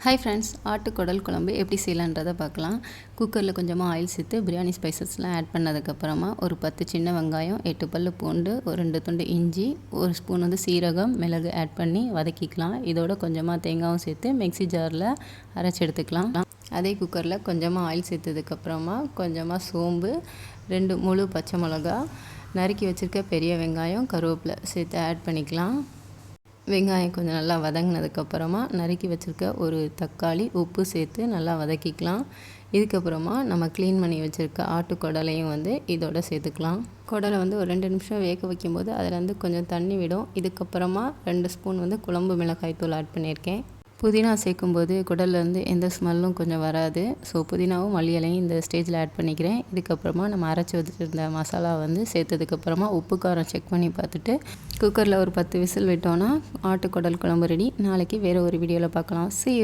Hi friends, ஆட்டுக்குடல் குழம்பு எப்படி செய்யலான்றதை பார்க்கலாம். குக்கரில் கொஞ்சமாக ஆயில் சேர்த்து பிரியாணி ஸ்பைசஸ்லாம் ஆட் பண்ணதுக்கப்புறமா ஒரு 10 சின்ன வெங்காயம், 8 பல் பூண்டு, ஒரு 2 துண்டு இஞ்சி, ஒரு ஸ்பூன் சீரகம், மிளகு ஆட் பண்ணி வதக்கிக்கலாம். இதோட கொஞ்சமாக தேங்காயும் சேர்த்து மிக்ஸி ஜாரில் அரைச்சி எடுத்துக்கலாம். அதே குக்கரில் கொஞ்சமாக ஆயில் சேர்த்ததுக்கப்புறமா கொஞ்சமாக சோம்பு, 2 முழு பச்சை மிளகா, நறுக்கி வச்சுருக்க பெரிய வெங்காயம், கருவேப்பிலை சேர்த்து ஆட் பண்ணிக்கலாம். வெங்காயம் கொஞ்சம் நல்லா வதங்கினதுக்கப்புறமா நறுக்கி வச்சுருக்க ஒரு தக்காளி, உப்பு சேர்த்து நல்லா வதக்கிக்கலாம். இதுக்கப்புறமா நம்ம க்ளீன் பண்ணி வச்சுருக்க ஆட்டுக்குடலையும் இதோட சேர்த்துக்கலாம். குடலை ஒரு 2 நிமிஷம் வேக வைக்கும்போது அதில் கொஞ்சம் தண்ணி விடும். இதுக்கப்புறமா 2 ஸ்பூன் குழம்பு மிளகாய் தூள் ஆட் பண்ணியிருக்கேன். புதினா சேர்க்கும்போது குடல்லேருந்து எந்த ஸ்மெல்லும் கொஞ்சம் வராது. ஸோ புதினாவும் மல்லி இலையும் இந்த ஸ்டேஜில் ஆட் பண்ணிக்கிறேன். இதுக்கப்புறமா நம்ம அரைச்சி வச்சுருந்த மசாலா சேர்த்ததுக்கப்புறமா உப்பு காரம் செக் பண்ணி பார்த்துட்டு குக்கரில் ஒரு 10 விசில் விட்டோன்னா ஆட்டுக்குடல் குழம்பு ரெடி. நாளைக்கு வேறு ஒரு வீடியோவில் பார்க்கலாம். See you.